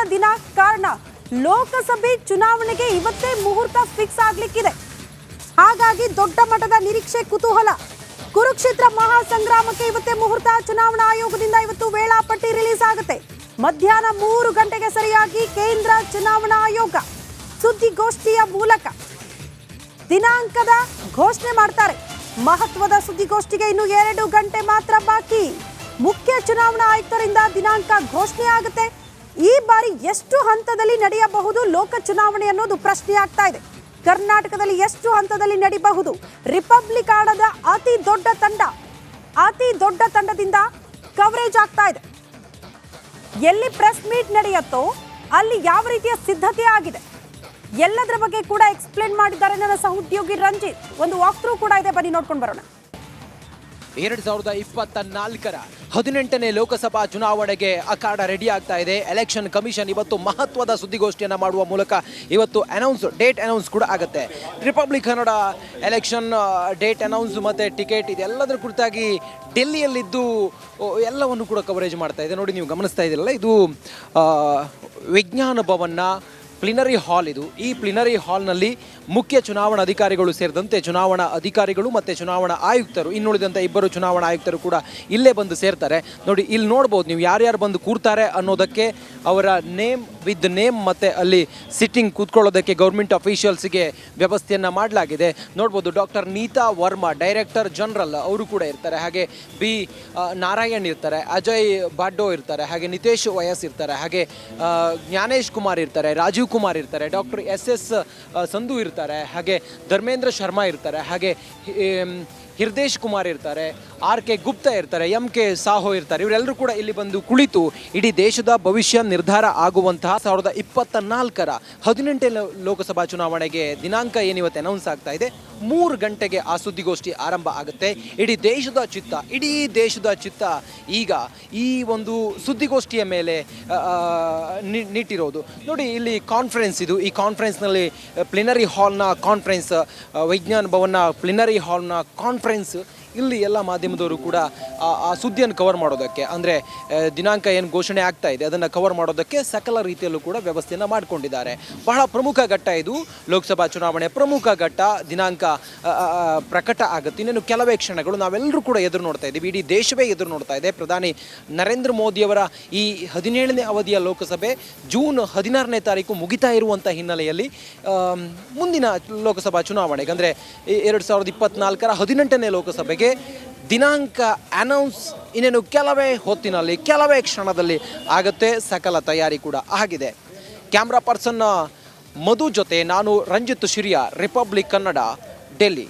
ಮುಹೂರ್ತದ ದಿನ ಕಾರಣ ಲೋಕಸಭೆ ಚುನಾವಣೆಗೆ ಇವತ್ತೇ ಮುಹೂರ್ತ ಫಿಕ್ಸ್ ಆಗ್ಲಿಕ್ಕಿದೆ. ಹಾಗಾಗಿ ದೊಡ್ಡ ಮಟ್ಟದ ನಿರೀಕ್ಷೆ, ಕುತೂಹಲ. ಕುರುಕ್ಷೇತ್ರ ಮಹಾಸಂಗ್ರಾಮಕ್ಕೆ ಇವತ್ತೇ ಮುಹೂರ್ತ. ಚುನಾವಣಾ ಆಯೋಗದಿಂದ ಇವತ್ತು ವೇಳಾಪಟ್ಟಿ ರಿಲೀಸ್ ಆಗುತ್ತೆ. ಮಧ್ಯಾಹ್ನ 3 ಗಂಟೆಗೆ ಸರಿಯಾಗಿ ಕೇಂದ್ರ ಚುನಾವಣಾ ಆಯೋಗ ಸುದ್ದಿಗೋಷ್ಠಿಯ ಮೂಲಕ ದಿನಾಂಕದ ಘೋಷಣೆ ಮಾಡ್ತಾರೆ. ಮಹತ್ವದ ಸುದ್ದಿಗೋಷ್ಠಿಗೆ ಇನ್ನು 2 ಗಂಟೆ ಮಾತ್ರ ಬಾಕಿ. ಮುಖ್ಯ ಚುನಾವಣಾ ಆಯುಕ್ತರಿಂದ ದಿನಾಂಕ ಘೋಷಣೆ ಆಗುತ್ತೆ. ಈ ಬಾರಿ ಎಷ್ಟು ಹಂತದಲ್ಲಿ ನಡೆಯಬಹುದು ಲೋಕ ಚುನಾವಣೆ ಅನ್ನೋದು ಪ್ರಶ್ನೆ ಆಗ್ತಾ ಇದೆ. ಕರ್ನಾಟಕದಲ್ಲಿ ಎಷ್ಟು ಹಂತದಲ್ಲಿ ನಡೆಯಬಹುದು? ರಿಪಬ್ಲಿಕನದ ಅತಿ ದೊಡ್ಡ ತಂಡದಿಂದ ಕವರೇಜ್ ಆಗ್ತಾ ಇದೆ. ಎಲ್ಲಿ ಪ್ರೆಸ್ ಮೀಟ್ ನಡೆಯುತ್ತೋ ಅಲ್ಲಿ ಯಾವ ರೀತಿಯ ಸಿದ್ಧತೆ ಆಗಿದೆ ಎಲ್ಲದರ ಬಗ್ಗೆ ಕೂಡ ಎಕ್ಸ್ಪ್ಲೇನ್ ಮಾಡಿದ್ದಾರೆ ನನ್ನ ಸಹೋದ್ಯೋಗಿ ರಂಜಿತ್. ಒಂದು ವಾಕ್ ಥ್ರೂ ಕೂಡ ಇದೆ, ಬನ್ನಿ ನೋಡ್ಕೊಂಡು ಬರೋಣ. 2024ರ 18ನೇ ಲೋಕಸಭಾ ಚುನಾವಣೆಗೆ ಅಖಾಡ ರೆಡಿ ಆಗ್ತಾ ಇದೆ. ಎಲೆಕ್ಷನ್ ಕಮಿಷನ್ ಇವತ್ತು ಮಹತ್ವದ ಸುದ್ದಿಗೋಷ್ಠಿಯನ್ನು ಮಾಡುವ ಮೂಲಕ ಇವತ್ತು ಡೇಟ್ ಅನೌನ್ಸ್ ಕೂಡ ಆಗುತ್ತೆ. Republic Kannada election date announce ಮತ್ತು ಟಿಕೆಟ್ ಇದೆಲ್ಲದರ ಕುರಿತಾಗಿ ಡೆಲ್ಲಿಯಲ್ಲಿದ್ದು ಎಲ್ಲವನ್ನು ಕೂಡ ಕವರೇಜ್ ಮಾಡ್ತಾ ಇದೆ. ನೋಡಿ, ನೀವು ಗಮನಿಸ್ತಾ ಇದ್ದೀರಲ್ಲ, ಇದು ವಿಜ್ಞಾನ ಭವನ್ನ ಪ್ಲಿನರಿ ಹಾಲ್. ಈ ಪ್ಲಿನರಿ ಹಾಲ್ನಲ್ಲಿ ಮುಖ್ಯ ಚುನಾವಣಾ ಅಧಿಕಾರಿಗಳು ಸೇರಿದಂತೆ ಚುನಾವಣಾ ಅಧಿಕಾರಿಗಳು ಮತ್ತು ಚುನಾವಣಾ ಆಯುಕ್ತರು, ಇನ್ನುಳಿದಂಥ 2 ಚುನಾವಣಾ ಆಯುಕ್ತರು ಕೂಡ ಇಲ್ಲೇ ಬಂದು ಸೇರ್ತಾರೆ. ನೋಡಿ, ಇಲ್ಲಿ ನೋಡ್ಬೋದು ನೀವು ಯಾರ್ಯಾರು ಬಂದು ಕೂರ್ತಾರೆ ಅನ್ನೋದಕ್ಕೆ ಅವರ ನೇಮ್ ಮತ್ತು ಅಲ್ಲಿ ಸಿಟ್ಟಿಂಗ್ ಕೂತ್ಕೊಳ್ಳೋದಕ್ಕೆ ಗೌರ್ಮೆಂಟ್ ಅಫಿಷಿಯಲ್ಸ್ಗೆ ವ್ಯವಸ್ಥೆಯನ್ನು ಮಾಡಲಾಗಿದೆ. ನೋಡ್ಬೋದು, doctor Neeta Verma director general ಅವರು ಕೂಡ ಇರ್ತಾರೆ. ಹಾಗೆ ಬಿ ನಾರಾಯಣ್ ಇರ್ತಾರೆ, ಅಜಯ್ ಬಾಡ್ಡೋ ಇರ್ತಾರೆ, ಹಾಗೆ ನಿತೇಶ್ ವಯಸ್ ಇರ್ತಾರೆ, ಹಾಗೆ ಜ್ಞಾನೇಶ್ ಕುಮಾರ್ ಇರ್ತಾರೆ, ರಾಜೀವ್ ಕುಮಾರ್ ಇರ್ತಾರೆ, ಡಾಕ್ಟರ್ SS ಸಂಧು ಇರ್ತಾರೆ, ಹಾಗೆ ಧರ್ಮೇಂದ್ರ ಶರ್ಮಾ ಇರ್ತಾರೆ, ಹಾಗೆ ಹಿರ್ದೇಶ್ ಕುಮಾರ್ ಇರ್ತಾರೆ, RK ಗುಪ್ತಾ ಇರ್ತಾರೆ, MK ಸಾಹೋ ಇರ್ತಾರೆ. ಇವರೆಲ್ಲರೂ ಕೂಡ ಇಲ್ಲಿ ಬಂದು ಕುಳಿತು ಇಡೀ ದೇಶದ ಭವಿಷ್ಯ ನಿರ್ಧಾರ ಆಗುವಂತಹ 2024ರ 18ನೇ ಲೋಕಸಭಾ ಚುನಾವಣೆಗೆ ದಿನಾಂಕ ಏನಿವತ್ತು ಅನೌನ್ಸ್ ಆಗ್ತಾ ಇದೆ. 3 ಗಂಟೆಗೆ ಆ ಸುದ್ದಿಗೋಷ್ಠಿ ಆರಂಭ ಆಗುತ್ತೆ. ಇಡೀ ದೇಶದ ಚಿತ್ತ ಈಗ ಈ ಒಂದು ಸುದ್ದಿಗೋಷ್ಠಿಯ ಮೇಲೆ ನಿಟ್ಟಿರೋದು. ನೋಡಿ, ಇಲ್ಲಿ ಕಾನ್ಫರೆನ್ಸ್ ಈ ಕಾನ್ಫರೆನ್ಸ್ನಲ್ಲಿ ಪ್ಲಿನರಿ ಹಾಲ್ನ ಕಾನ್ಫರೆನ್ಸ್, ವಿಜ್ಞಾನ ಭವನ ಪ್ಲಿನರಿ ಹಾಲ್ನ ಕಾನ್ಫರೆನ್ಸ್, ಇಲ್ಲಿ ಎಲ್ಲ ಮಾಧ್ಯಮದವರು ಕೂಡ ಆ ಸುದ್ದಿಯನ್ನು ಕವರ್ ಮಾಡೋದಕ್ಕೆ, ಅಂದರೆ ದಿನಾಂಕ ಏನು ಘೋಷಣೆ ಆಗ್ತಾ ಇದೆ ಅದನ್ನು ಕವರ್ ಮಾಡೋದಕ್ಕೆ ಸಕಲ ರೀತಿಯಲ್ಲೂ ಕೂಡ ವ್ಯವಸ್ಥೆಯನ್ನು ಮಾಡಿಕೊಂಡಿದ್ದಾರೆ. ಬಹಳ ಪ್ರಮುಖ ಘಟ್ಟ ಇದು, ಲೋಕಸಭಾ ಚುನಾವಣೆ ಪ್ರಮುಖ ಘಟ್ಟ. ದಿನಾಂಕ ಪ್ರಕಟ ಆಗುತ್ತೆ ಇನ್ನೇನು ಕೆಲವೇ ಕ್ಷಣಗಳು. ನಾವೆಲ್ಲರೂ ಕೂಡ ಎದುರು ನೋಡ್ತಾ ಇದ್ದೀವಿ, ಇಡೀ ದೇಶವೇ ಎದುರು ನೋಡ್ತಾ ಇದೆ. ಪ್ರಧಾನಿ ನರೇಂದ್ರ ಮೋದಿಯವರ ಈ 17ನೇ ಅವಧಿಯ ಲೋಕಸಭೆ ಜೂನ್ 16ನೇ ತಾರೀಕು ಮುಗಿತಾ ಇರುವಂಥ ಹಿನ್ನೆಲೆಯಲ್ಲಿ ಮುಂದಿನ ಲೋಕಸಭಾ ಚುನಾವಣೆಗೆ, ಅಂದರೆ 2024ರ 18ನೇ ಲೋಕಸಭೆಗೆ ದಿನಾಂಕ ಅನೌನ್ಸ್ ಇನ್ನೇನು ಕೆಲವೇ ಹೊತ್ತಿನಲ್ಲಿ, ಕೆಲವೇ ಕ್ಷಣದಲ್ಲಿ ಆಗುತ್ತೆ. ಸಕಲ ತಯಾರಿ ಕೂಡ ಆಗಿದೆ. ಕ್ಯಾಮ್ರಾ ಪರ್ಸನ್ ಮಧು ಜೊತೆ ನಾನು ರಂಜಿತ್ ಶಿರಿಯಾ, ರಿಪಬ್ಲಿಕ್ ಕನ್ನಡ, ಡೆಲ್ಲಿ.